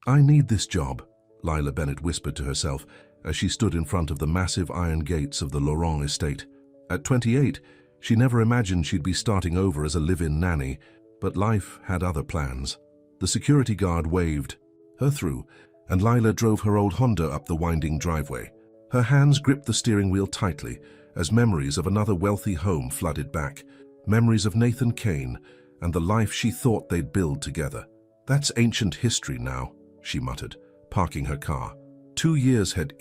I need this job, Lila Bennett whispered to herself as she stood in front of the massive iron gates of the Laurent estate. At 28, she never imagined she'd be starting over as a live-in nanny, but life had other plans. The security guard waved her through, and Lila drove her old Honda up the winding driveway. Her hands gripped the steering wheel tightly as memories of another wealthy home flooded back, memories of Nathan Kane and the life she thought they'd build together. That's ancient history now, she muttered, parking her car. 2 years had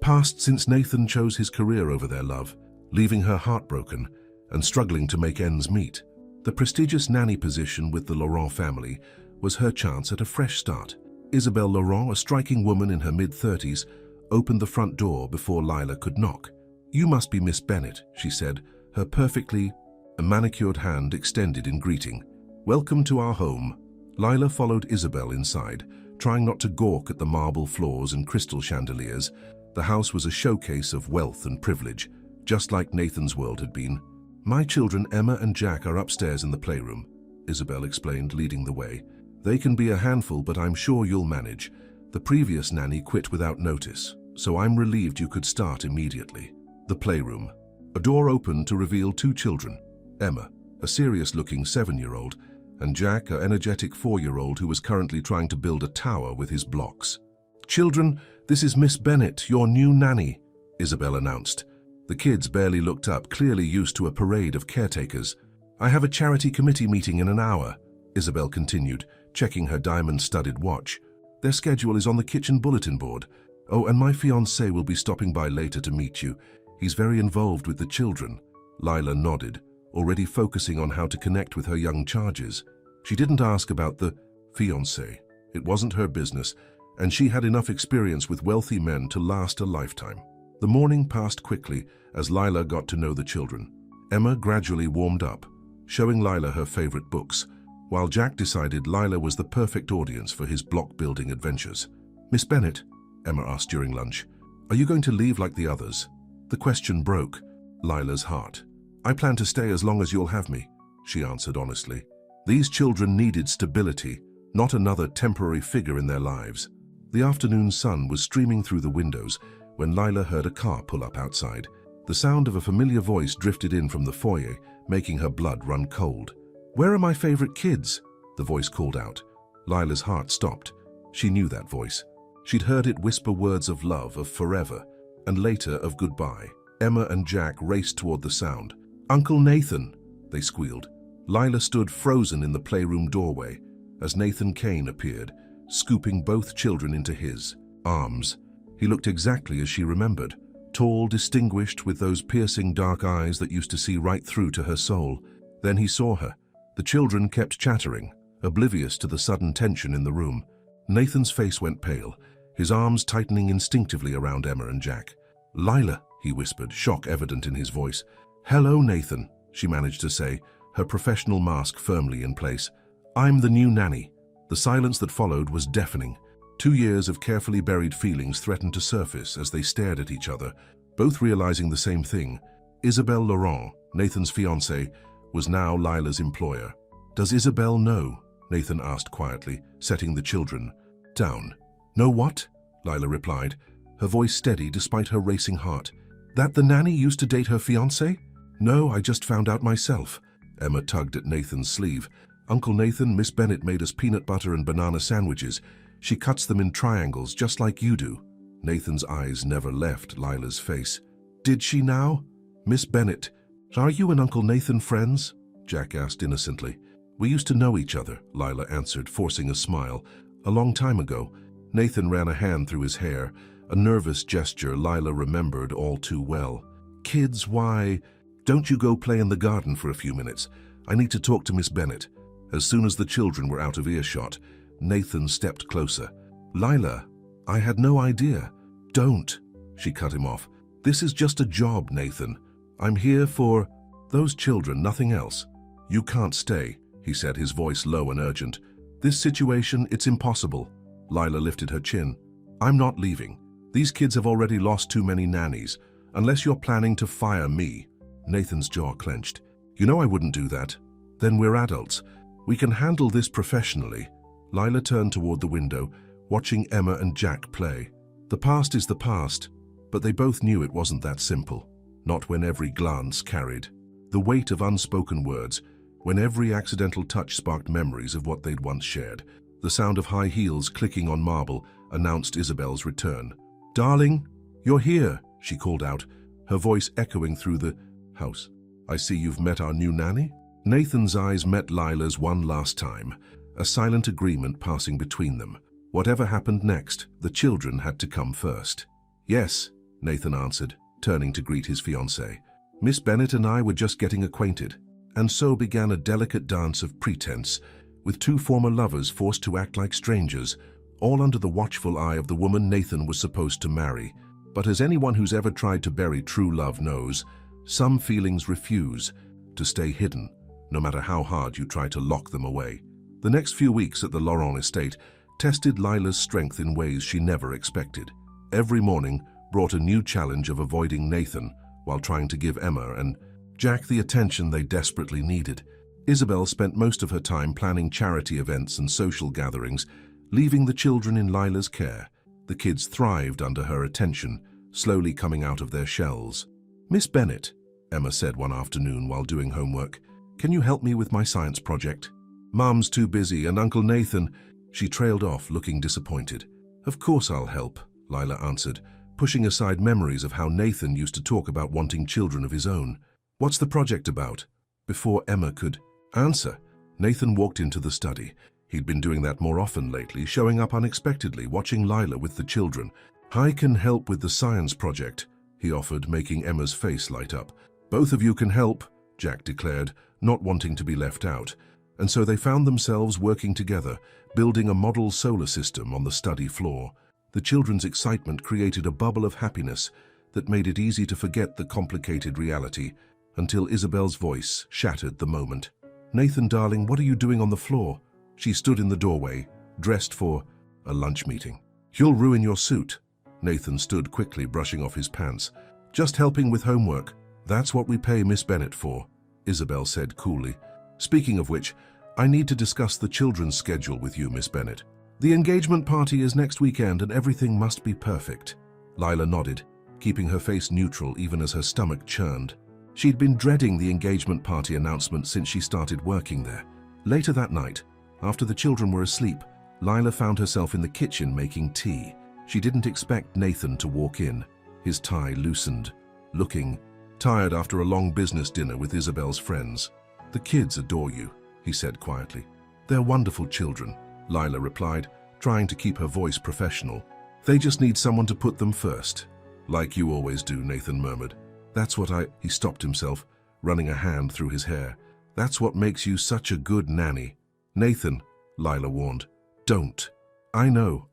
passed since Nathan chose his career over their love, leaving her heartbroken and struggling to make ends meet. The prestigious nanny position with the Laurent family was her chance at a fresh start. Isabelle Laurent, a striking woman in her mid-30s, opened the front door before Lila could knock. "You must be Miss Bennett," she said, her perfectly manicured hand extended in greeting. "Welcome to our home." Lila followed Isabelle inside, trying not to gawk at the marble floors and crystal chandeliers. The house was a showcase of wealth and privilege, just like Nathan's world had been. "My children Emma and Jack are upstairs in the playroom," Isabelle explained, leading the way. "They can be a handful, but I'm sure you'll manage. The previous nanny quit without notice, so I'm relieved you could start immediately." The playroom. A door opened to reveal 2 children, Emma, a serious-looking 7-year-old, and Jack, an energetic 4-year-old who was currently trying to build a tower with his blocks. "Children, this is Miss Bennett, your new nanny," Isabelle announced. The kids barely looked up, clearly used to a parade of caretakers. "I have a charity committee meeting in an hour," Isabelle continued, checking her diamond-studded watch. "Their schedule is on the kitchen bulletin board. Oh, and my fiancé will be stopping by later to meet you. He's very involved with the children." Lila nodded, already focusing on how to connect with her young charges. She didn't ask about the fiancé. It wasn't her business, and she had enough experience with wealthy men to last a lifetime. The morning passed quickly as Lila got to know the children. Emma gradually warmed up, showing Lila her favorite books, while Jack decided Lila was the perfect audience for his block-building adventures. "Miss Bennett," Emma asked during lunch, "are you going to leave like the others?" The question broke Lila's heart. "I plan to stay as long as you'll have me," she answered honestly. These children needed stability, not another temporary figure in their lives. The afternoon sun was streaming through the windows when Lila heard a car pull up outside. The sound of a familiar voice drifted in from the foyer, making her blood run cold. "Where are my favorite kids?" the voice called out. Lila's heart stopped. She knew that voice. She'd heard it whisper words of love, of forever, and later of goodbye. Emma and Jack raced toward the sound. "Uncle Nathan," they squealed. Lila stood frozen in the playroom doorway as Nathan Kane appeared, scooping both children into his arms. He looked exactly as she remembered, tall, distinguished, with those piercing dark eyes that used to see right through to her soul. Then he saw her. The children kept chattering, oblivious to the sudden tension in the room. Nathan's face went pale, his arms tightening instinctively around Emma and Jack. "Lila," he whispered, shock evident in his voice. "Hello, Nathan," she managed to say, her professional mask firmly in place. "I'm the new nanny." The silence that followed was deafening. 2 years of carefully buried feelings threatened to surface as they stared at each other, both realizing the same thing. Isabelle Laurent, Nathan's fiancée, was now Lila's employer. "Does Isabelle know?" Nathan asked quietly, setting the children down. "Know what?" Lila replied, her voice steady despite her racing heart. "That the nanny used to date her fiancé? No, I just found out myself." Emma tugged at Nathan's sleeve. "Uncle Nathan, Miss Bennett made us peanut butter and banana sandwiches. She cuts them in triangles just like you do." Nathan's eyes never left Lila's face. "Did she now?" "Miss Bennett, are you and Uncle Nathan friends?" Jack asked innocently. "We used to know each other," Lila answered, forcing a smile. "A long time ago." Nathan ran a hand through his hair, a nervous gesture Lila remembered all too well. "Kids, why? Don't you go play in the garden for a few minutes? I need to talk to Miss Bennett." As soon as the children were out of earshot, Nathan stepped closer. "Lila, I had no idea." "Don't," she cut him off. "This is just a job, Nathan. I'm here for those children, nothing else." "You can't stay," he said, his voice low and urgent. "This situation, it's impossible." Lila lifted her chin. "I'm not leaving. These kids have already lost too many nannies. Unless you're planning to fire me." Nathan's jaw clenched. "You know I wouldn't do that." "Then we're adults. We can handle this professionally." Lila turned toward the window, watching Emma and Jack play. The past is the past, but they both knew it wasn't that simple. Not when every glance carried the weight of unspoken words, when every accidental touch sparked memories of what they'd once shared. The sound of high heels clicking on marble announced Isabel's return. "Darling, you're here," she called out, her voice echoing through the house. "I see you've met our new nanny?" Nathan's eyes met Lila's one last time, a silent agreement passing between them. Whatever happened next, the children had to come first. "Yes," Nathan answered, turning to greet his fiancée. "Miss Bennet and I were just getting acquainted." And so began a delicate dance of pretense, with two former lovers forced to act like strangers, all under the watchful eye of the woman Nathan was supposed to marry. But as anyone who's ever tried to bury true love knows, some feelings refuse to stay hidden, no matter how hard you try to lock them away. The next few weeks at the Laurent estate tested Lila's strength in ways she never expected. Every morning brought a new challenge of avoiding Nathan while trying to give Emma and Jack the attention they desperately needed. Isabel spent most of her time planning charity events and social gatherings, leaving the children in Lila's care. The kids thrived under her attention, slowly coming out of their shells. "Miss Bennet," Emma said one afternoon while doing homework, "can you help me with my science project?" "Mom's too busy, and Uncle Nathan—" She trailed off, looking disappointed. "Of course I'll help," Lila answered, pushing aside memories of how Nathan used to talk about wanting children of his own. "What's the project about?" Before Emma could answer, Nathan walked into the study. He'd been doing that more often lately, showing up unexpectedly, watching Lila with the children. "I can help with the science project," he offered, making Emma's face light up. "Both of you can help," Jack declared, not wanting to be left out. And so they found themselves working together, building a model solar system on the study floor. The children's excitement created a bubble of happiness that made it easy to forget the complicated reality, until Isabel's voice shattered the moment. "Nathan, darling, what are you doing on the floor?" She stood in the doorway, dressed for a lunch meeting. "You'll ruin your suit." Nathan stood quickly, brushing off his pants. "Just helping with homework. That's what we pay Miss Bennet for," Isabel said coolly. "Speaking of which, I need to discuss the children's schedule with you, Miss Bennet. The engagement party is next weekend and everything must be perfect." Lila nodded, keeping her face neutral even as her stomach churned. She'd been dreading the engagement party announcement since she started working there. Later that night, after the children were asleep, Lila found herself in the kitchen making tea. She didn't expect Nathan to walk in, his tie loosened, looking tired after a long business dinner with Isabel's friends. "The kids adore you," he said quietly. "They're wonderful children," Lila replied, trying to keep her voice professional. "They just need someone to put them first." "Like you always do," Nathan murmured. "That's what He stopped himself, running a hand through his hair. "That's what makes you such a good nanny." "Nathan," Lila warned. "Don't." I know,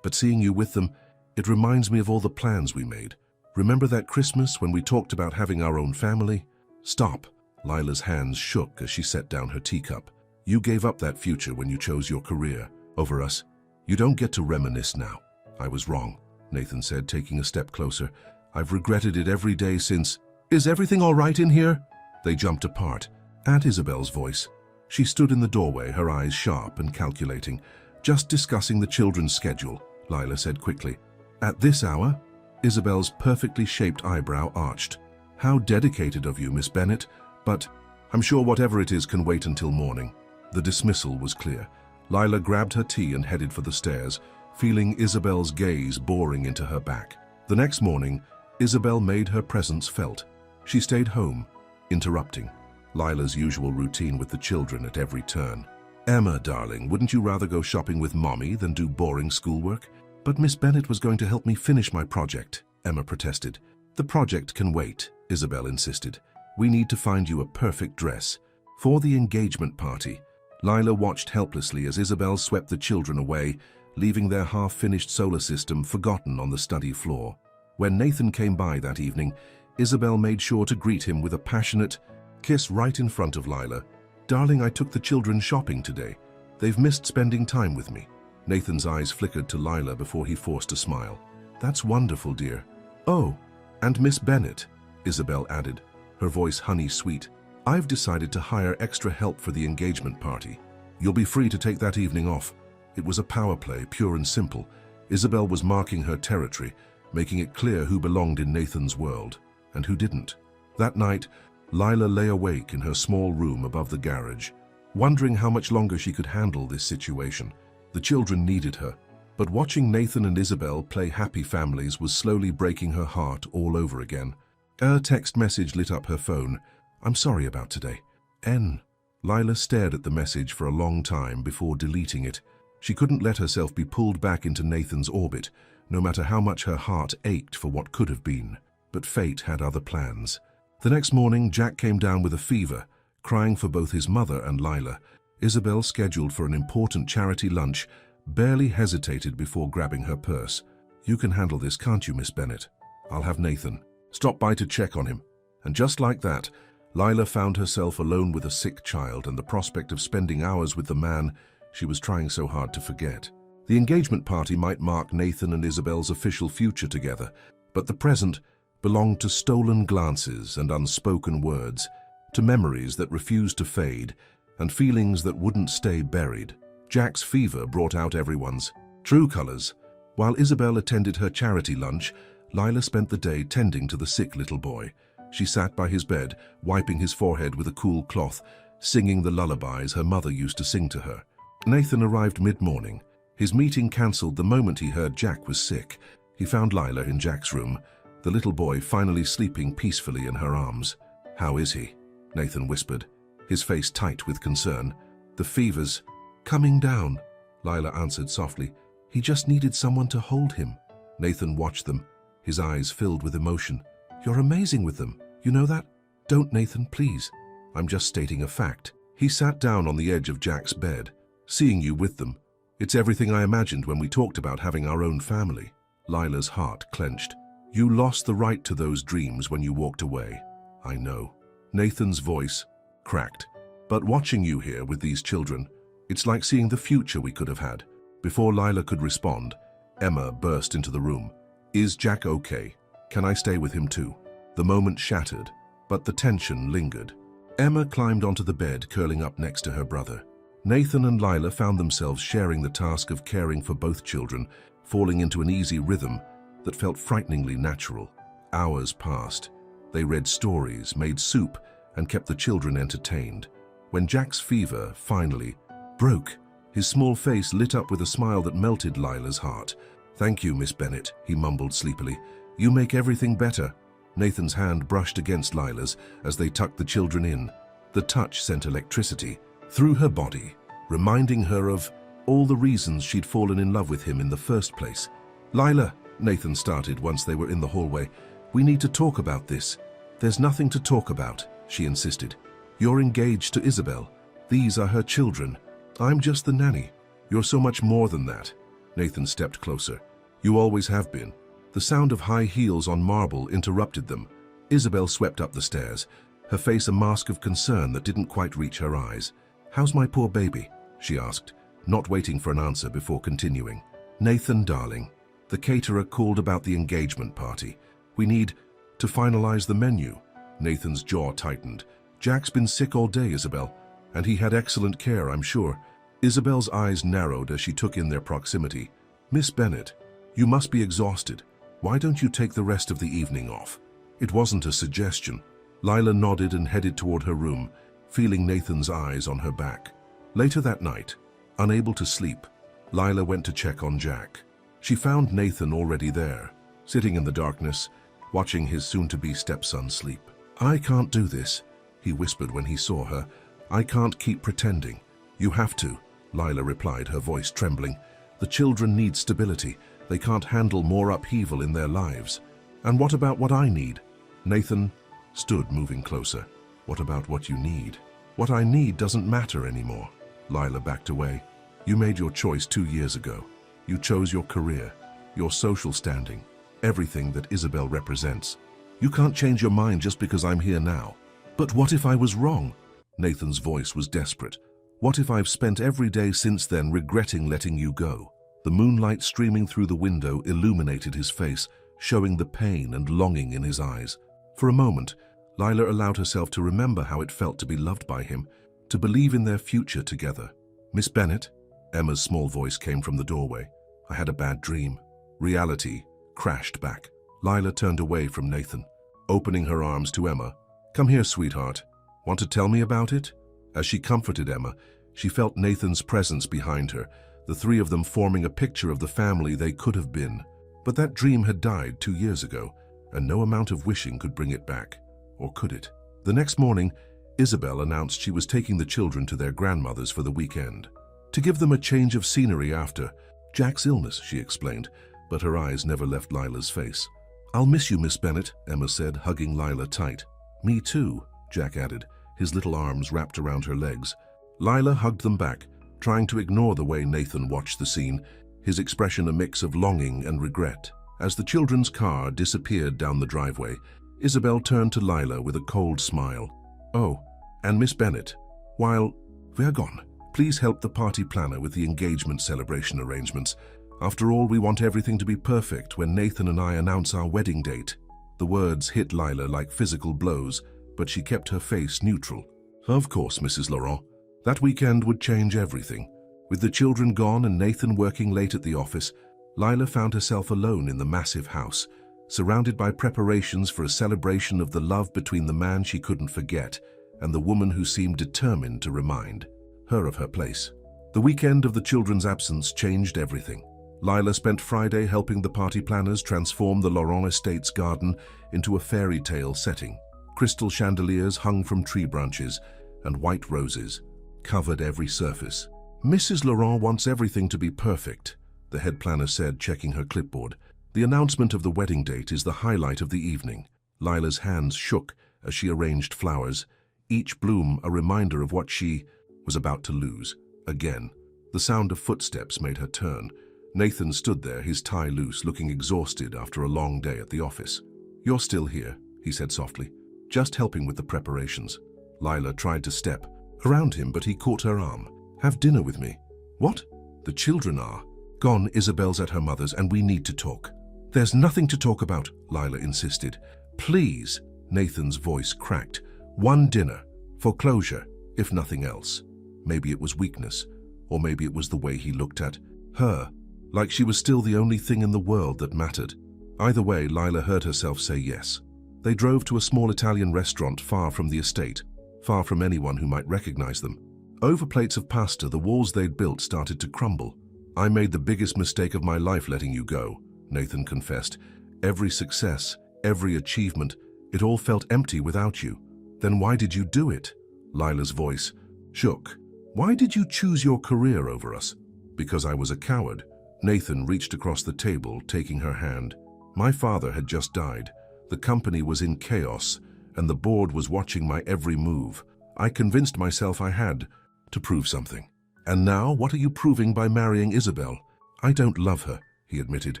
but seeing you with them, it reminds me of all the plans we made. Remember that Christmas when we talked about having our own family?" "Stop." Lila's hands shook as she set down her teacup. "You gave up that future when you chose your career over us. You don't get to reminisce now." "I was wrong," Nathan said, taking a step closer. "I've regretted it every day since—" "Is everything all right in here?" They jumped apart at Isabel's voice. She stood in the doorway, her eyes sharp and calculating. "Just discussing the children's schedule," Lila said quickly. "At this hour?" Isabel's perfectly shaped eyebrow arched. "How dedicated of you, Miss Bennet, but I'm sure whatever it is can wait until morning." The dismissal was clear. Lila grabbed her tea and headed for the stairs, feeling Isabel's gaze boring into her back. The next morning, Isabel made her presence felt. She stayed home, interrupting Lila's usual routine with the children at every turn. "Emma, darling, wouldn't you rather go shopping with Mommy than do boring schoolwork?" "But Miss Bennet was going to help me finish my project," Emma protested. "The project can wait," Isabel insisted. "We need to find you a perfect dress for the engagement party." Lila watched helplessly as Isabel swept the children away, leaving their half-finished solar system forgotten on the study floor. When Nathan came by that evening, Isabel made sure to greet him with a passionate kiss right in front of Lila. "Darling, I took the children shopping today. They've missed spending time with me." Nathan's eyes flickered to Lila before he forced a smile. "That's wonderful, dear." "Oh, and Miss Bennet," Isabel added, her voice honey-sweet. "I've decided to hire extra help for the engagement party. You'll be free to take that evening off." It was a power play, pure and simple. Isabel was marking her territory, making it clear who belonged in Nathan's world and who didn't. That night, Lila lay awake in her small room above the garage, wondering how much longer she could handle this situation. The children needed her, but watching Nathan and Isabel play happy families was slowly breaking her heart all over again. A text message lit up her phone. "I'm sorry about today. N." Lila stared at the message for a long time before deleting it. She couldn't let herself be pulled back into Nathan's orbit, no matter how much her heart ached for what could have been. But fate had other plans. The next morning, Jack came down with a fever, crying for both his mother and Lila. Isabel, scheduled for an important charity lunch, barely hesitated before grabbing her purse. "You can handle this, can't you, Miss Bennett? I'll have Nathan stop by to check on him." And just like that, Lila found herself alone with a sick child and the prospect of spending hours with the man she was trying so hard to forget. The engagement party might mark Nathan and Isabel's official future together, but the present belonged to stolen glances and unspoken words, to memories that refused to fade and feelings that wouldn't stay buried. Jack's fever brought out everyone's true colors. While Isabel attended her charity lunch, Lila spent the day tending to the sick little boy. She sat by his bed, wiping his forehead with a cool cloth, singing the lullabies her mother used to sing to her. Nathan arrived mid-morning. His meeting cancelled the moment he heard Jack was sick. He found Lila in Jack's room, the little boy finally sleeping peacefully in her arms. "How is he?" Nathan whispered, his face tight with concern. "The fever's coming down," Lila answered softly. "He just needed someone to hold him." Nathan watched them, his eyes filled with emotion. "You're amazing with them. You know that?" "Don't, Nathan, please. I'm just stating a fact." He sat down on the edge of Jack's bed. "Seeing you with them, it's everything I imagined when we talked about having our own family." Lila's heart clenched. "You lost the right to those dreams when you walked away." "I know." Nathan's voice cracked. "But watching you here with these children, it's like seeing the future we could have had." Before Lila could respond, Emma burst into the room. "Is Jack okay? Can I stay with him too?" The moment shattered, but the tension lingered. Emma climbed onto the bed, curling up next to her brother. Nathan and Lila found themselves sharing the task of caring for both children, falling into an easy rhythm that felt frighteningly natural. Hours passed. They read stories, made soup, and kept the children entertained. When Jack's fever finally broke, his small face lit up with a smile that melted Lila's heart. "Thank you, Miss Bennett," he mumbled sleepily. "You make everything better." Nathan's hand brushed against Lila's as they tucked the children in. The touch sent electricity through her body, reminding her of all the reasons she'd fallen in love with him in the first place. "Lila," Nathan started once they were in the hallway, "we need to talk about this." "There's nothing to talk about," she insisted. "You're engaged to Isabel. These are her children. I'm just the nanny. You're so much more than that." Nathan stepped closer. "You always have been." The sound of high heels on marble interrupted them. Isabel swept up the stairs, her face a mask of concern that didn't quite reach her eyes. "How's my poor baby?" she asked, not waiting for an answer before continuing. "Nathan, darling, the caterer called about the engagement party. We need to finalize the menu." Nathan's jaw tightened. "Jack's been sick all day, Isabel, and he had excellent care, I'm sure." Isabel's eyes narrowed as she took in their proximity. "Miss Bennett, you must be exhausted. Why don't you take the rest of the evening off?" It wasn't a suggestion. Lila nodded and headed toward her room, feeling Nathan's eyes on her back. Later that night, unable to sleep, Lila went to check on Jack. She found Nathan already there, sitting in the darkness, watching his soon-to-be stepson sleep. "I can't do this," he whispered when he saw her. "I can't keep pretending." "You have to," Lila replied, her voice trembling. "The children need stability. They can't handle more upheaval in their lives." "And what about what I need?" Nathan stood, moving closer. "What about what you need?" "What I need doesn't matter anymore." Lila backed away. "You made your choice 2 years ago. You chose your career, your social standing, everything that Isabel represents. You can't change your mind just because I'm here now." "But what if I was wrong?" Nathan's voice was desperate. "What if I've spent every day since then regretting letting you go?" The moonlight streaming through the window illuminated his face, showing the pain and longing in his eyes. For a moment, Lila allowed herself to remember how it felt to be loved by him, to believe in their future together. "Miss Bennett?" Emma's small voice came from the doorway. I had a bad dream. Reality crashed back. Lila turned away from Nathan, opening her arms to Emma. Come here, sweetheart. Want to tell me about it? As she comforted Emma, she felt Nathan's presence behind her, the three of them forming a picture of the family they could have been. But that dream had died 2 years ago, and no amount of wishing could bring it back. Or could it? The next morning, Isabel announced she was taking the children to their grandmother's for the weekend. To give them a change of scenery after Jack's illness, she explained, but her eyes never left Lila's face. I'll miss you, Miss Bennet, Emma said, hugging Lila tight. Me too, Jack added, his little arms wrapped around her legs. Lila hugged them back, trying to ignore the way Nathan watched the scene, his expression a mix of longing and regret. As the children's car disappeared down the driveway, Isabel turned to Lila with a cold smile. Oh, and Miss Bennet, while we're gone, please help the party planner with the engagement celebration arrangements. After all, we want everything to be perfect when Nathan and I announce our wedding date. The words hit Lila like physical blows, but she kept her face neutral. Of course, Mrs. Laurent. That weekend would change everything. With the children gone and Nathan working late at the office, Lila found herself alone in the massive house, surrounded by preparations for a celebration of the love between the man she couldn't forget and the woman who seemed determined to remind her of her place. The weekend of the children's absence changed everything. Lila spent Friday helping the party planners transform the Laurent estate's garden into a fairy tale setting. Crystal chandeliers hung from tree branches, and white roses covered every surface. Mrs. Laurent wants everything to be perfect, the head planner said, checking her clipboard. The announcement of the wedding date is the highlight of the evening. Lila's hands shook as she arranged flowers, each bloom a reminder of what she was about to lose. Again, the sound of footsteps made her turn. Nathan stood there, his tie loose, looking exhausted after a long day at the office. You're still here, he said softly, just helping with the preparations. Lila tried to step around him, but he caught her arm. Have dinner with me. What? The children are gone. Isabel's at her mother's and we need to talk. There's nothing to talk about, Lila insisted. Please, Nathan's voice cracked. One dinner, for closure, if nothing else. Maybe it was weakness, or maybe it was the way he looked at her, like she was still the only thing in the world that mattered. Either way, Lila heard herself say yes. They drove to a small Italian restaurant far from the estate, far from anyone who might recognize them. Over plates of pasta, the walls they'd built started to crumble. I made the biggest mistake of my life letting you go, Nathan confessed. Every success, every achievement, it all felt empty without you. Then why did you do it? Lila's voice shook. Why did you choose your career over us? Because I was a coward. Nathan reached across the table, taking her hand. My father had just died. The company was in chaos, and the board was watching my every move. I convinced myself I had to prove something. And now, what are you proving by marrying Isabel? I don't love her, he admitted.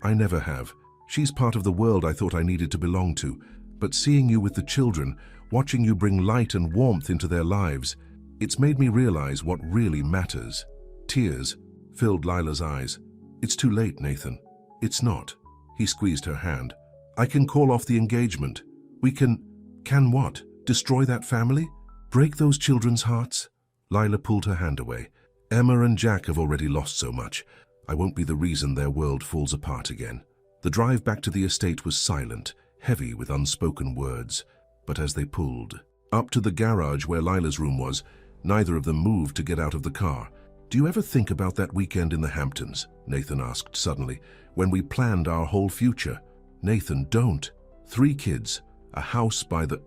I never have. She's part of the world I thought I needed to belong to. But seeing you with the children, watching you bring light and warmth into their lives, it's made me realize what really matters. Tears filled Lila's eyes. It's too late, Nathan. It's not. He squeezed her hand. I can call off the engagement. We can what? Destroy that family? Break those children's hearts? Lila pulled her hand away. Emma and Jack have already lost so much. I won't be the reason their world falls apart again. The drive back to the estate was silent, heavy with unspoken words. But as they pulled up to the garage where Lila's room was, neither of them moved to get out of the car. Do you ever think about that weekend in the Hamptons? Nathan asked suddenly, when we planned our whole future. Nathan, don't. 3 kids, a house by the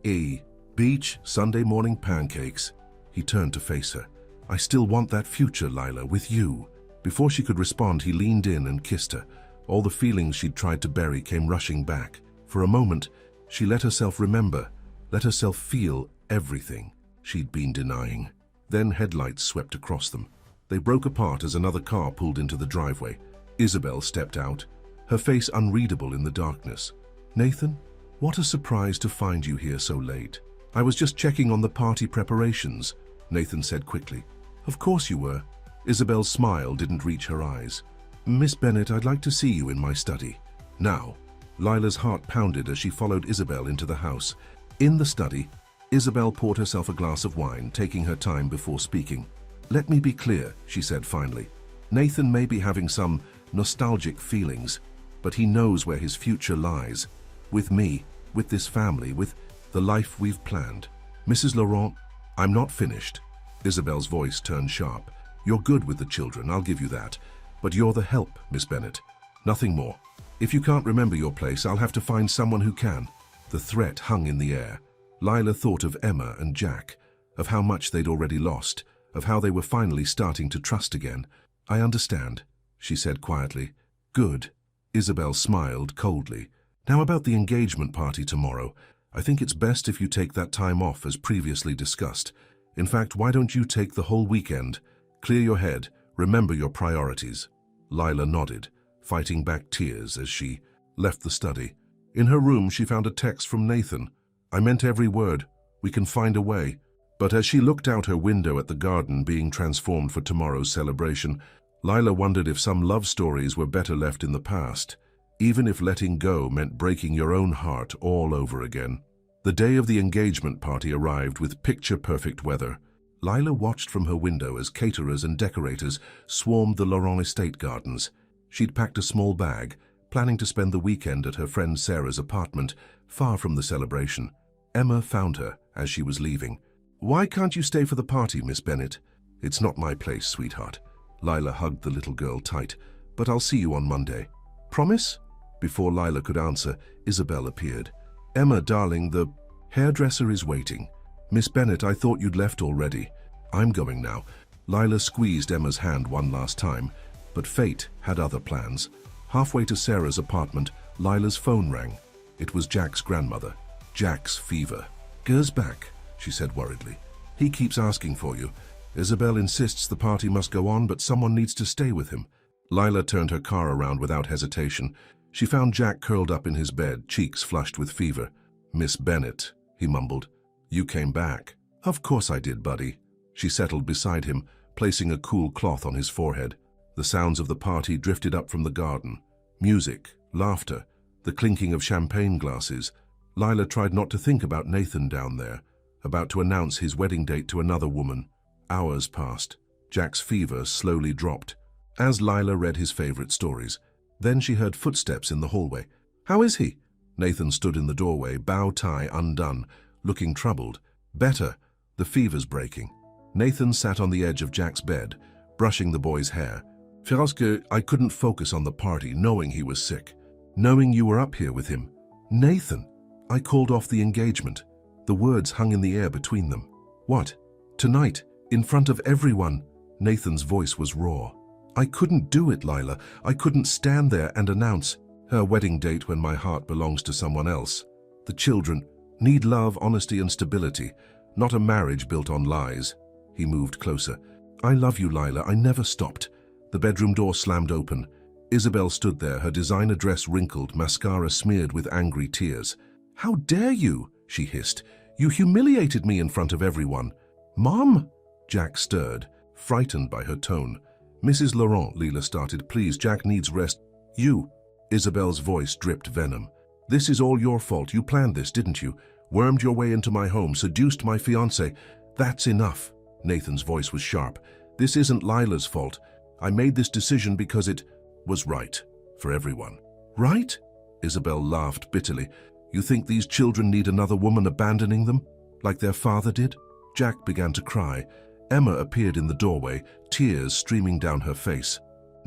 beach, Sunday morning pancakes. He turned to face her. I still want that future, Lila, with you. Before she could respond, he leaned in and kissed her. All the feelings she'd tried to bury came rushing back. For a moment, she let herself remember, let herself feel everything she'd been denying. Then headlights swept across them. They broke apart as another car pulled into the driveway. Isabel stepped out, her face unreadable in the darkness. Nathan, what a surprise to find you here so late. I was just checking on the party preparations, Nathan said quickly. Of course you were. Isabel's smile didn't reach her eyes. Miss Bennet, I'd like to see you in my study. Now. Lila's heart pounded as she followed Isabel into the house. In the study, Isabel poured herself a glass of wine, taking her time before speaking. Let me be clear, she said finally. Nathan may be having some nostalgic feelings, but he knows where his future lies. With me, with this family, with the life we've planned. Mrs. Laurent, I'm not finished. Isabel's voice turned sharp. You're good with the children, I'll give you that. But you're the help, Miss Bennet. Nothing more. If you can't remember your place, I'll have to find someone who can. The threat hung in the air. Lila thought of Emma and Jack, of how much they'd already lost, of how they were finally starting to trust again. I understand, she said quietly. Good. Isabel smiled coldly. Now about the engagement party tomorrow. I think it's best if you take that time off as previously discussed. In fact, why don't you take the whole weekend? Clear your head, remember your priorities. Lila nodded, fighting back tears as she left the study. In her room, she found a text from Nathan. I meant every word. We can find a way. But as she looked out her window at the garden being transformed for tomorrow's celebration, Lila wondered if some love stories were better left in the past, even if letting go meant breaking your own heart all over again. The day of the engagement party arrived with picture-perfect weather. Lila watched from her window as caterers and decorators swarmed the Laurent estate gardens. She'd packed a small bag, planning to spend the weekend at her friend Sarah's apartment, far from the celebration. Emma found her as she was leaving. Why can't you stay for the party, Miss Bennet? It's not my place, sweetheart. Lila hugged the little girl tight. But I'll see you on Monday. Promise? Before Lila could answer, Isabel appeared. Emma, darling, the hairdresser is waiting. Miss Bennet, I thought you'd left already. I'm going now. Lila squeezed Emma's hand one last time, but fate had other plans. Halfway to Sarah's apartment, Lila's phone rang. It was Jack's grandmother. Jack's fever. Ger's back, she said worriedly. He keeps asking for you. Isabel insists the party must go on, but someone needs to stay with him. Lila turned her car around without hesitation. She found Jack curled up in his bed, cheeks flushed with fever. Miss Bennet, he mumbled. You came back. Of course I did, buddy. She settled beside him, placing a cool cloth on his forehead. The sounds of the party drifted up from the garden. Music, laughter, the clinking of champagne glasses. Lila tried not to think about Nathan down there, about to announce his wedding date to another woman. Hours passed. Jack's fever slowly dropped, as Lila read his favorite stories. Then she heard footsteps in the hallway. How is he? Nathan stood in the doorway, bow tie undone, looking troubled. Better. The fever's breaking. Nathan sat on the edge of Jack's bed, brushing the boy's hair. Fiancée, I couldn't focus on the party, knowing he was sick. Knowing you were up here with him. Nathan! I called off the engagement. The words hung in the air between them. What? Tonight, in front of everyone. Nathan's voice was raw. I couldn't do it, Lila. I couldn't stand there and announce her wedding date when my heart belongs to someone else. The children need love, honesty, and stability, not a marriage built on lies. He moved closer. I love you, Lila. I never stopped. The bedroom door slammed open. Isabel stood there, her designer dress wrinkled, mascara smeared with angry tears. How dare you? She hissed. You humiliated me in front of everyone. Mom? Jack stirred, frightened by her tone. Mrs. Laurent, Lila started. Please, Jack needs rest. You. Isabel's voice dripped venom. This is all your fault. You planned this, didn't you? Wormed your way into my home, seduced my fiancé. That's enough. Nathan's voice was sharp. This isn't Lila's fault. I made this decision because it was right for everyone. Right? Isabel laughed bitterly. You think these children need another woman abandoning them, like their father did? Jack began to cry. Emma appeared in the doorway, tears streaming down her face.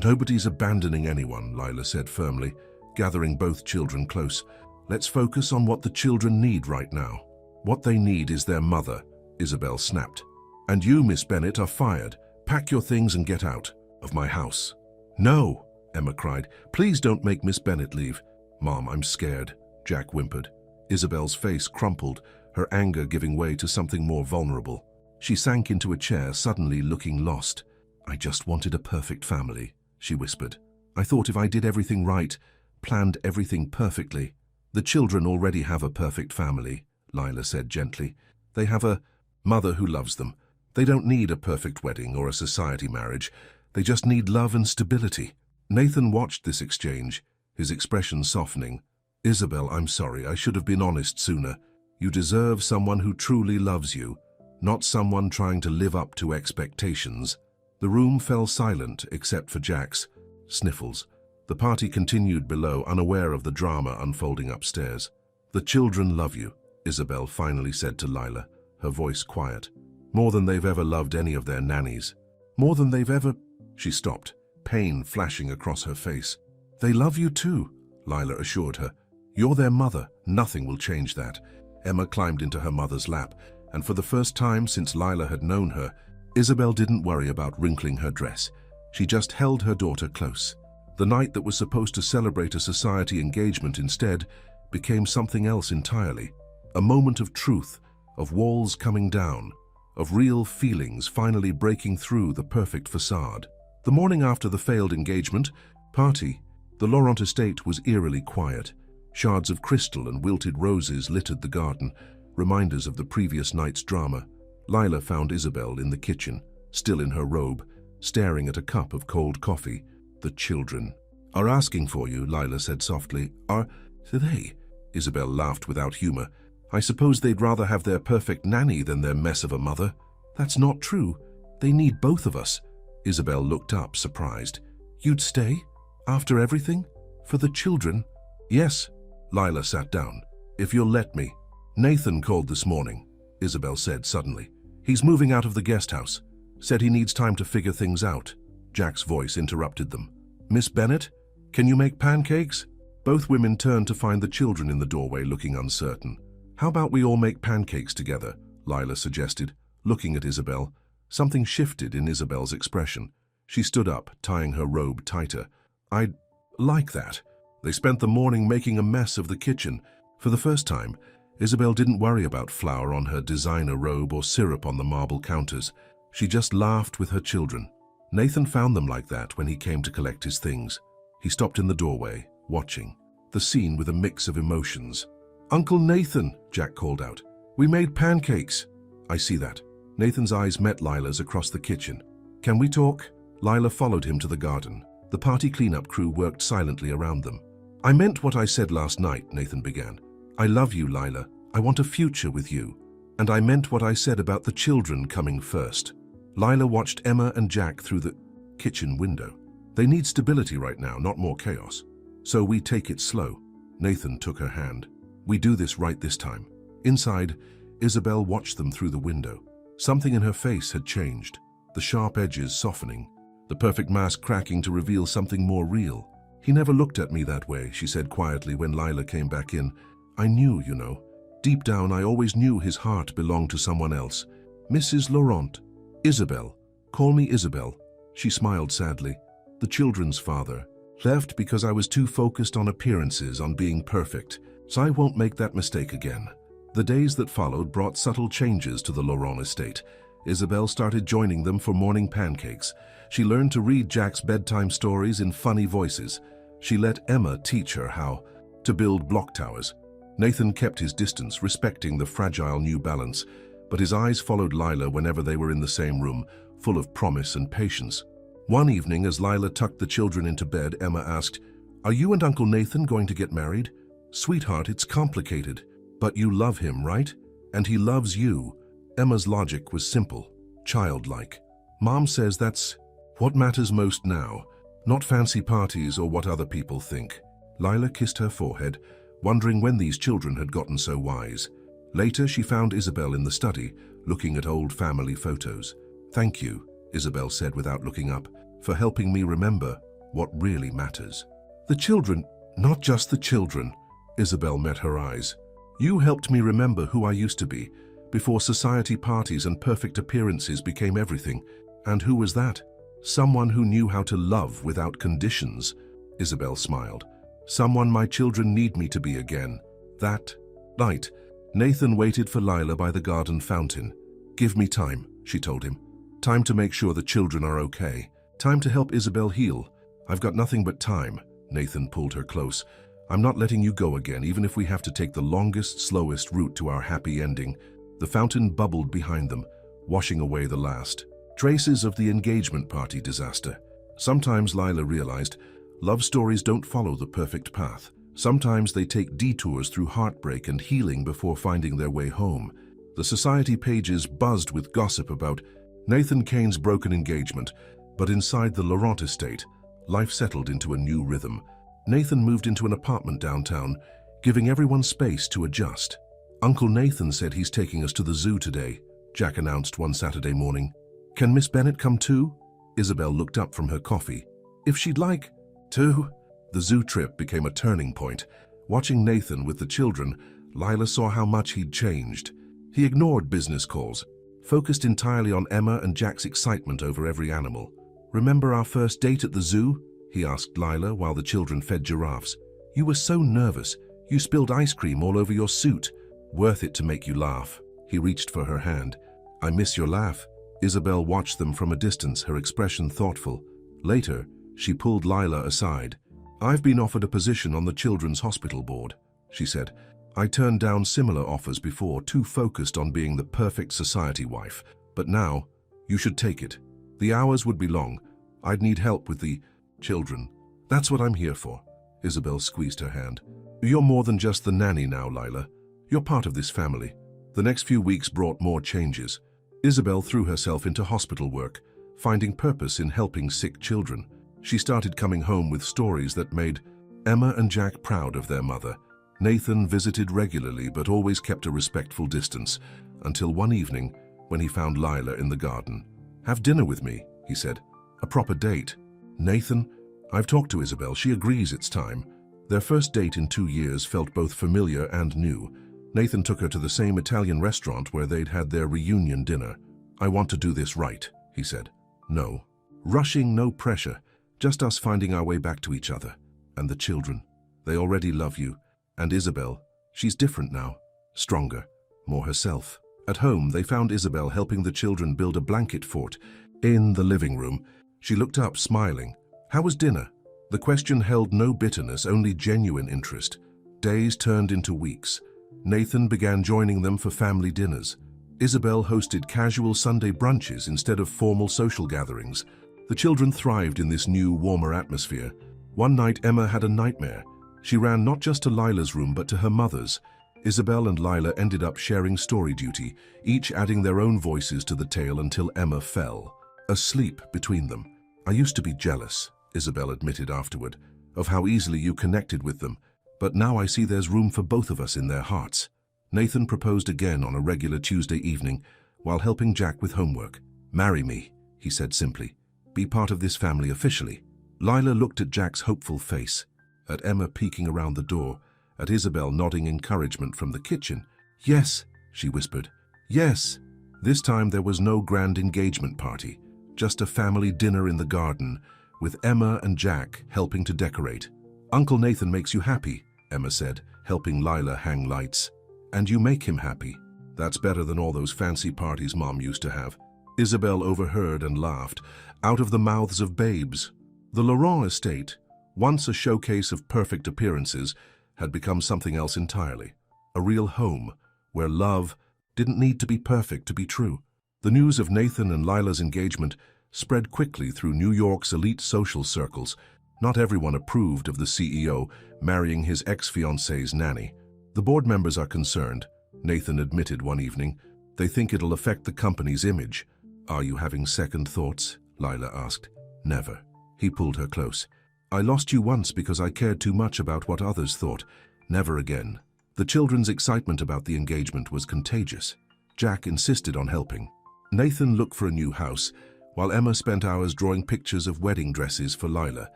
Nobody's abandoning anyone, Lila said firmly, gathering both children close. Let's focus on what the children need right now. What they need is their mother, Isabel snapped. And you, Miss Bennet, are fired. Pack your things and get out of my house. No, Emma cried. Please don't make Miss Bennet leave. Mom, I'm scared, Jack whimpered. Isabel's face crumpled, her anger giving way to something more vulnerable. She sank into a chair, suddenly looking lost. I just wanted a perfect family, she whispered. I thought if I did everything right, planned everything perfectly. The children already have a perfect family, Lila said gently. They have a mother who loves them. They don't need a perfect wedding or a society marriage. They just need love and stability. Nathan watched this exchange, his expression softening. Isabel, I'm sorry. I should have been honest sooner. You deserve someone who truly loves you, not someone trying to live up to expectations. The room fell silent except for Jack's sniffles. The party continued below, unaware of the drama unfolding upstairs. "The children love you," Isabel finally said to Lila, her voice quiet. "More than they've ever loved any of their nannies. More than they've ever—" She stopped, pain flashing across her face. "They love you too," Lila assured her. "You're their mother. Nothing will change that." Emma climbed into her mother's lap, and for the first time since Lila had known her, Isabel didn't worry about wrinkling her dress. She just held her daughter close. The night that was supposed to celebrate a society engagement instead became something else entirely. A moment of truth, of walls coming down, of real feelings finally breaking through the perfect facade. The morning after the failed engagement party, the Laurent estate was eerily quiet. Shards of crystal and wilted roses littered the garden, reminders of the previous night's drama. Lila found Isabel in the kitchen, still in her robe, staring at a cup of cold coffee. "The children are asking for you," Lila said softly. "Are they?" Isabel laughed without humor. "I suppose they'd rather have their perfect nanny than their mess of a mother." "That's not true. They need both of us." Isabel looked up, surprised. "You'd stay? After everything? For the children?" "Yes." Lila sat down. "If you'll let me." "Nathan called this morning," Isabel said suddenly. "He's moving out of the guest house. Said he needs time to figure things out." Jack's voice interrupted them. "Miss Bennet, can you make pancakes?" Both women turned to find the children in the doorway looking uncertain. "How about we all make pancakes together?" Lila suggested, looking at Isabel. Something shifted in Isabel's expression. She stood up, tying her robe tighter. "I'd like that." They spent the morning making a mess of the kitchen. For the first time, Isabel didn't worry about flour on her designer robe or syrup on the marble counters. She just laughed with her children. Nathan found them like that when he came to collect his things. He stopped in the doorway, watching the scene with a mix of emotions. "Uncle Nathan," Jack called out. "We made pancakes." "I see that." Nathan's eyes met Lila's across the kitchen. "Can we talk?" Lila followed him to the garden. The party cleanup crew worked silently around them. "I meant what I said last night," Nathan began. "I love you, Lila. I want a future with you. And I meant what I said about the children coming first." Lila watched Emma and Jack through the kitchen window. "They need stability right now, not more chaos. So we take it slow." Nathan took her hand. "We do this right this time." Inside, Isabel watched them through the window. Something in her face had changed, the sharp edges softening, the perfect mask cracking to reveal something more real. "He never looked at me that way," she said quietly when Lila came back in. "I knew, you know. Deep down, I always knew his heart belonged to someone else. Mrs. Laurent." "Isabel. Call me Isabel." She smiled sadly. "The children's father. Left because I was too focused on appearances, on being perfect. So I won't make that mistake again." The days that followed brought subtle changes to the Laurent estate. Isabel started joining them for morning pancakes. She learned to read Jack's bedtime stories in funny voices. She let Emma teach her how to build block towers. Nathan kept his distance, respecting the fragile new balance, but his eyes followed Lila whenever they were in the same room, full of promise and patience. One evening, as Lila tucked the children into bed, Emma asked, "Are you and Uncle Nathan going to get married?" "Sweetheart, it's complicated. But you love him, right? And he loves you." Emma's logic was simple, childlike. "Mom says that's what matters most now, not fancy parties or what other people think." Lila kissed her forehead, wondering when these children had gotten so wise. Later, she found Isabel in the study, looking at old family photos. "Thank you," Isabel said without looking up, "for helping me remember what really matters." "The children, not just the children." Isabel met her eyes. "You helped me remember who I used to be, before society parties and perfect appearances became everything. And who was that? Someone who knew how to love without conditions." Isabel smiled. "Someone my children need me to be again." That night, Nathan waited for Lila by the garden fountain. "Give me time," she told him. "Time to make sure the children are okay. Time to help Isabel heal. I've got nothing but time." Nathan pulled her close. "I'm not letting you go again, even if we have to take the longest, slowest route to our happy ending." The fountain bubbled behind them, washing away the last traces of the engagement party disaster. Sometimes, Lila realized, love stories don't follow the perfect path. Sometimes they take detours through heartbreak and healing before finding their way home. The society pages buzzed with gossip about Nathan Kane's broken engagement, but inside the Laurent estate, life settled into a new rhythm. Nathan moved into an apartment downtown, giving everyone space to adjust. Uncle Nathan said he's taking us to the zoo today, Jack announced one Saturday morning. Can Miss Bennet come too? Isabel looked up from her coffee. If she'd like to. The zoo trip became a turning point. Watching Nathan with the children, Lila saw how much he'd changed. He ignored business calls, focused entirely on Emma and Jack's excitement over every animal. Remember our first date at the zoo? He asked Lila while the children fed giraffes. You were so nervous. You spilled ice cream all over your suit. Worth it to make you laugh. He reached for her hand. I miss your laugh. Isabel watched them from a distance, her expression thoughtful. Later, she pulled Lila aside. I've been offered a position on the Children's Hospital Board, she said. I turned down similar offers before, too focused on being the perfect society wife. But now, you should take it. The hours would be long. I'd need help with the children. That's what I'm here for. Isabel squeezed her hand. You're more than just the nanny now, Lila. You're part of this family. The next few weeks brought more changes. Isabel threw herself into hospital work, finding purpose in helping sick children. She started coming home with stories that made Emma and Jack proud of their mother. Nathan visited regularly but always kept a respectful distance, until one evening when he found Lila in the garden. Have dinner with me, he said. A proper date. Nathan, I've talked to Isabel. She agrees it's time. Their first date in 2 years felt both familiar and new. Nathan took her to the same Italian restaurant where they'd had their reunion dinner. I want to do this right, he said. No. Rushing, no pressure. Just us finding our way back to each other. And the children. They already love you. And Isabel, she's different now. Stronger. More herself. At home, they found Isabel helping the children build a blanket fort. In the living room, she looked up, smiling. How was dinner? The question held no bitterness, only genuine interest. Days turned into weeks. Nathan began joining them for family dinners. Isabel hosted casual Sunday brunches instead of formal social gatherings. The children thrived in this new, warmer atmosphere. One night, Emma had a nightmare. She ran not just to Lila's room, but to her mother's. Isabel and Lila ended up sharing story duty, each adding their own voices to the tale until Emma fell, asleep between them. I used to be jealous, Isabel admitted afterward, of how easily you connected with them, but now I see there's room for both of us in their hearts. Nathan proposed again on a regular Tuesday evening while helping Jack with homework. Marry me, he said simply. Be part of this family officially. Lila looked at Jack's hopeful face, at Emma peeking around the door, at Isabel nodding encouragement from the kitchen. Yes, she whispered. Yes. This time there was no grand engagement party, just a family dinner in the garden, with Emma and Jack helping to decorate. Uncle Nathan makes you happy, Emma said, helping Lila hang lights. And you make him happy. That's better than all those fancy parties Mom used to have. Isabel overheard and laughed, out of the mouths of babes. The Laurent estate, once a showcase of perfect appearances, had become something else entirely. A real home, where love didn't need to be perfect to be true. The news of Nathan and Lila's engagement spread quickly through New York's elite social circles. Not everyone approved of the CEO marrying his ex-fiancée's nanny. The board members are concerned, Nathan admitted one evening. They think it'll affect the company's image. Are you having second thoughts? Lila asked. Never. He pulled her close. I lost you once because I cared too much about what others thought. Never again. The children's excitement about the engagement was contagious. Jack insisted on helping. Nathan looked for a new house, while Emma spent hours drawing pictures of wedding dresses for Lila.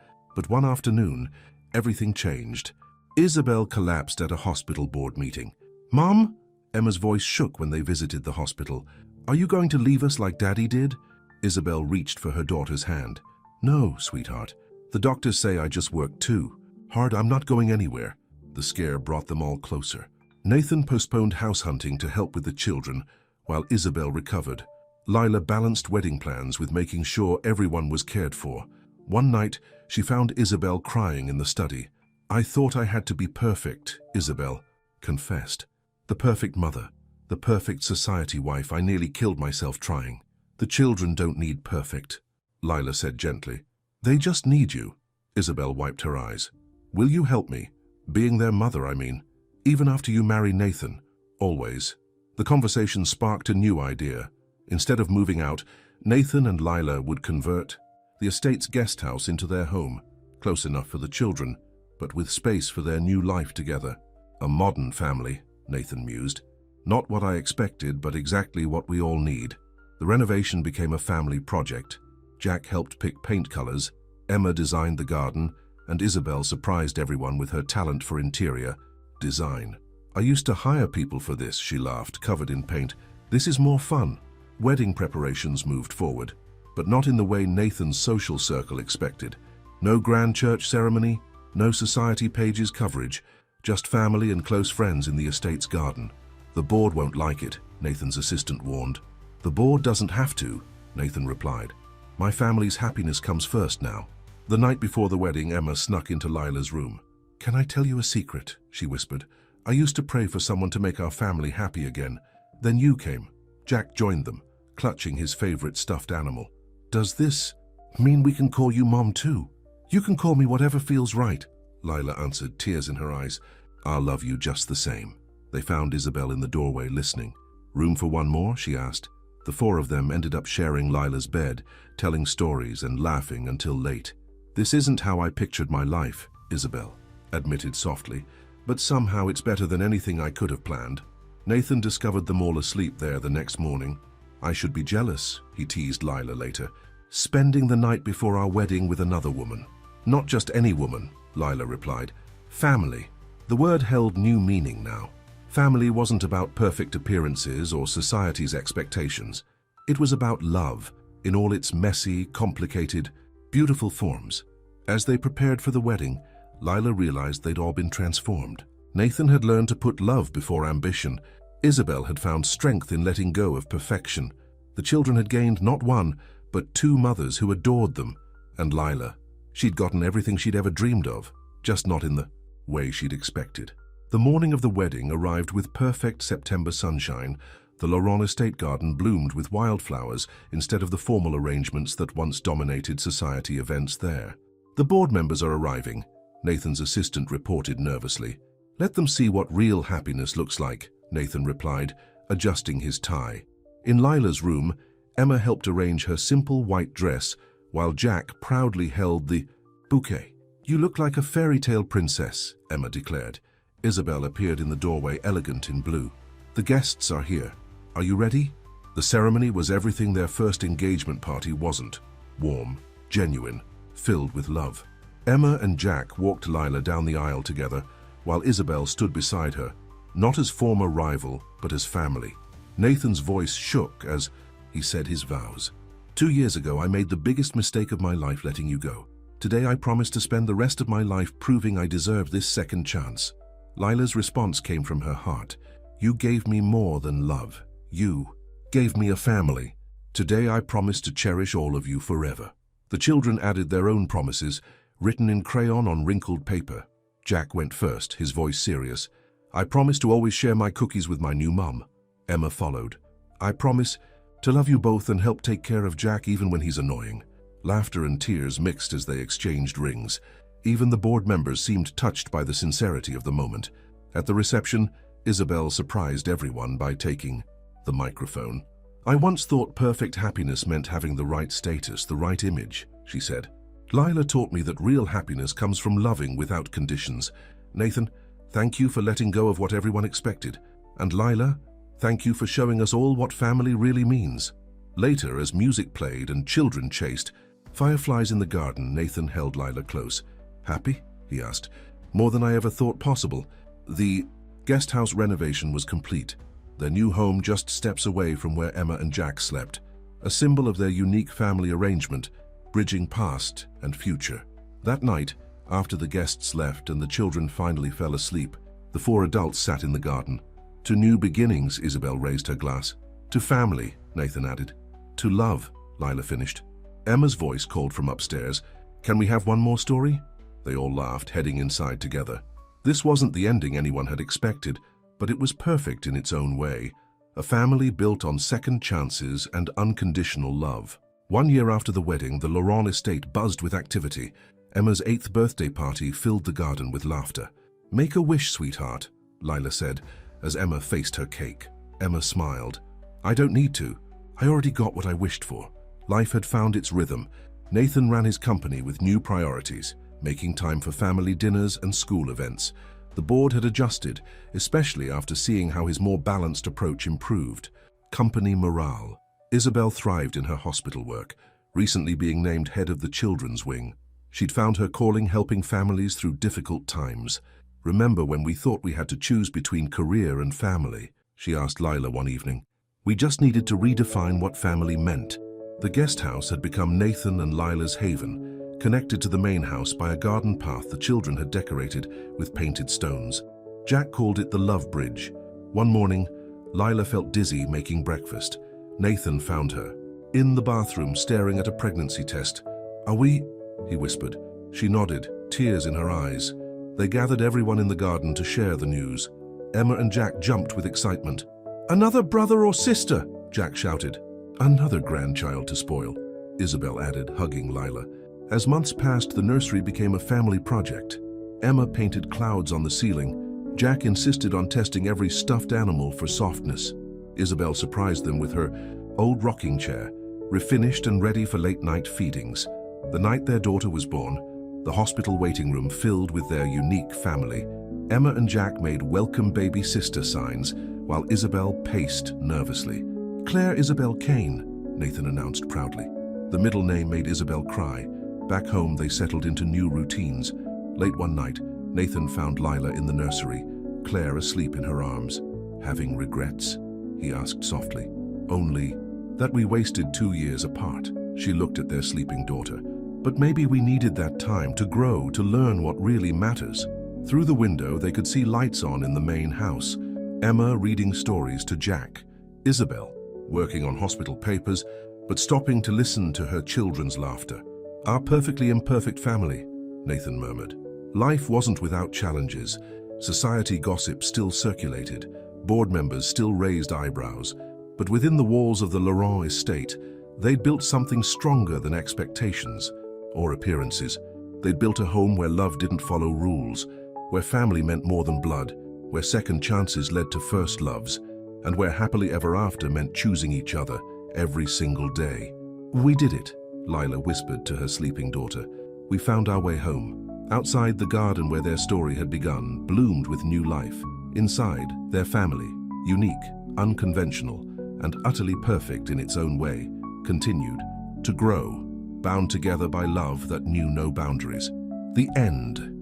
But one afternoon, everything changed. Isabel collapsed at a hospital board meeting. Mom? Emma's voice shook when they visited the hospital. Are you going to leave us like Daddy did? Isabel reached for her daughter's hand. No, sweetheart. The doctors say I just work too hard. I'm not going anywhere. The scare brought them all closer. Nathan postponed house hunting to help with the children, while Isabel recovered. Lila balanced wedding plans with making sure everyone was cared for. One night, she found Isabel crying in the study. I thought I had to be perfect, Isabel confessed. The perfect mother, the perfect society wife. I nearly killed myself trying. The children don't need perfect, Lila said gently. They just need you. Isabel wiped her eyes. Will you help me? Being their mother, I mean. Even after you marry Nathan. Always. The conversation sparked a new idea. Instead of moving out, Nathan and Lila would convert the estate's guest house into their home, close enough for the children, but with space for their new life together. A modern family, Nathan mused. Not what I expected, but exactly what we all need. The renovation became a family project. Jack helped pick paint colors, Emma designed the garden, and Isabel surprised everyone with her talent for interior design. I used to hire people for this, she laughed, covered in paint. This is more fun. Wedding preparations moved forward, but not in the way Nathan's social circle expected. No grand church ceremony, no society pages coverage, just family and close friends in the estate's garden. The board won't like it, Nathan's assistant warned. The board doesn't have to, Nathan replied. My family's happiness comes first now. The night before the wedding, Emma snuck into Lila's room. Can I tell you a secret? She whispered. I used to pray for someone to make our family happy again. Then you came. Jack joined them, clutching his favorite stuffed animal. Does this mean we can call you Mom too? You can call me whatever feels right, Lila answered, tears in her eyes. I'll love you just the same. They found Isabel in the doorway listening. Room for one more? She asked. The four of them ended up sharing Lila's bed, telling stories and laughing until late. This isn't how I pictured my life, Isabel admitted softly, but somehow it's better than anything I could have planned. Nathan discovered them all asleep there the next morning. I should be jealous, he teased Lila later, spending the night before our wedding with another woman. Not just any woman, Lila replied. Family. The word held new meaning now. Family wasn't about perfect appearances or society's expectations. It was about love, in all its messy, complicated, beautiful forms. As they prepared for the wedding, Lila realized they'd all been transformed. Nathan had learned to put love before ambition. Isabel had found strength in letting go of perfection. The children had gained not one, but two mothers who adored them. And Lila, she'd gotten everything she'd ever dreamed of, just not in the way she'd expected. The morning of the wedding arrived with perfect September sunshine. The Laurent estate garden bloomed with wildflowers instead of the formal arrangements that once dominated society events there. The board members are arriving, Nathan's assistant reported nervously. Let them see what real happiness looks like, Nathan replied, adjusting his tie. In Lila's room, Emma helped arrange her simple white dress, while Jack proudly held the bouquet. You look like a fairy tale princess, Emma declared. Isabel appeared in the doorway, elegant in blue. The guests are here. Are you ready? The ceremony was everything their first engagement party wasn't. Warm, genuine, filled with love. Emma and Jack walked Lila down the aisle together, while Isabel stood beside her, not as former rival, but as family. Nathan's voice shook as he said his vows. 2 years ago, I made the biggest mistake of my life letting you go. Today, I promise to spend the rest of my life proving I deserve this second chance. Lila's response came from her heart. You gave me more than love. You gave me a family. Today, I promise to cherish all of you forever. The children added their own promises, written in crayon on wrinkled paper. Jack went first, his voice serious. I promise to always share my cookies with my new mum. Emma followed. I promise to love you both and help take care of Jack even when he's annoying. Laughter and tears mixed as they exchanged rings. Even the board members seemed touched by the sincerity of the moment. At the reception, Isabel surprised everyone by taking the microphone. I once thought perfect happiness meant having the right status, the right image, she said. Lila taught me that real happiness comes from loving without conditions. Nathan, thank you for letting go of what everyone expected. And Lila, thank you for showing us all what family really means. Later, as music played and children chased fireflies in the garden, Nathan held Lila close. Happy? He asked. More than I ever thought possible. The guest house renovation was complete. Their new home just steps away from where Emma and Jack slept, a symbol of their unique family arrangement, bridging past and future. That night, after the guests left and the children finally fell asleep, the 4 adults sat in the garden. To new beginnings, Isabel raised her glass. To family, Nathan added. To love, Lila finished. Emma's voice called from upstairs. Can we have one more story? They all laughed, heading inside together. This wasn't the ending anyone had expected, but it was perfect in its own way. A family built on second chances and unconditional love. 1 year after the wedding, the Laurent estate buzzed with activity. Emma's 8th birthday party filled the garden with laughter. Make a wish, sweetheart, Lila said, as Emma faced her cake. Emma smiled. I don't need to. I already got what I wished for. Life had found its rhythm. Nathan ran his company with new priorities, making time for family dinners and school events. The board had adjusted, especially after seeing how his more balanced approach improved. Company morale. Isabel thrived in her hospital work, recently being named head of the children's wing. She'd found her calling helping families through difficult times. "Remember when we thought we had to choose between career and family?" she asked Lila one evening. "We just needed to redefine what family meant." The guest house had become Nathan and Lila's haven, connected to the main house by a garden path the children had decorated with painted stones. Jack called it the Love Bridge. One morning, Lila felt dizzy making breakfast. Nathan found her in the bathroom staring at a pregnancy test. "Are we?" he whispered. She nodded, tears in her eyes. They gathered everyone in the garden to share the news. Emma and Jack jumped with excitement. "Another brother or sister?" Jack shouted. "Another grandchild to spoil," Isabel added, hugging Lila. As months passed, the nursery became a family project. Emma painted clouds on the ceiling. Jack insisted on testing every stuffed animal for softness. Isabel surprised them with her old rocking chair, refinished and ready for late-night feedings. The night their daughter was born, the hospital waiting room filled with their unique family. Emma and Jack made welcome baby sister signs, while Isabel paced nervously. "Claire Isabel Kane," Nathan announced proudly. The middle name made Isabel cry. Back home, they settled into new routines. Late one night, Nathan found Lila in the nursery, Claire asleep in her arms. "Having regrets?" he asked softly. "Only that we wasted 2 years apart." She looked at their sleeping daughter. "But maybe we needed that time to grow, to learn what really matters." Through the window, they could see lights on in the main house. Emma reading stories to Jack. Isabel working on hospital papers, but stopping to listen to her children's laughter. "Our perfectly imperfect family," Nathan murmured. Life wasn't without challenges. Society gossip still circulated. Board members still raised eyebrows. But within the walls of the Laurent estate, they'd built something stronger than expectations or appearances. They'd built a home where love didn't follow rules, where family meant more than blood, where second chances led to first loves, and where happily ever after meant choosing each other every single day. "We did it," Lila whispered to her sleeping daughter. "We found our way home." Outside, the garden where their story had begun bloomed with new life. Inside, their family, unique, unconventional, and utterly perfect in its own way, continued to grow, bound together by love that knew no boundaries. The end.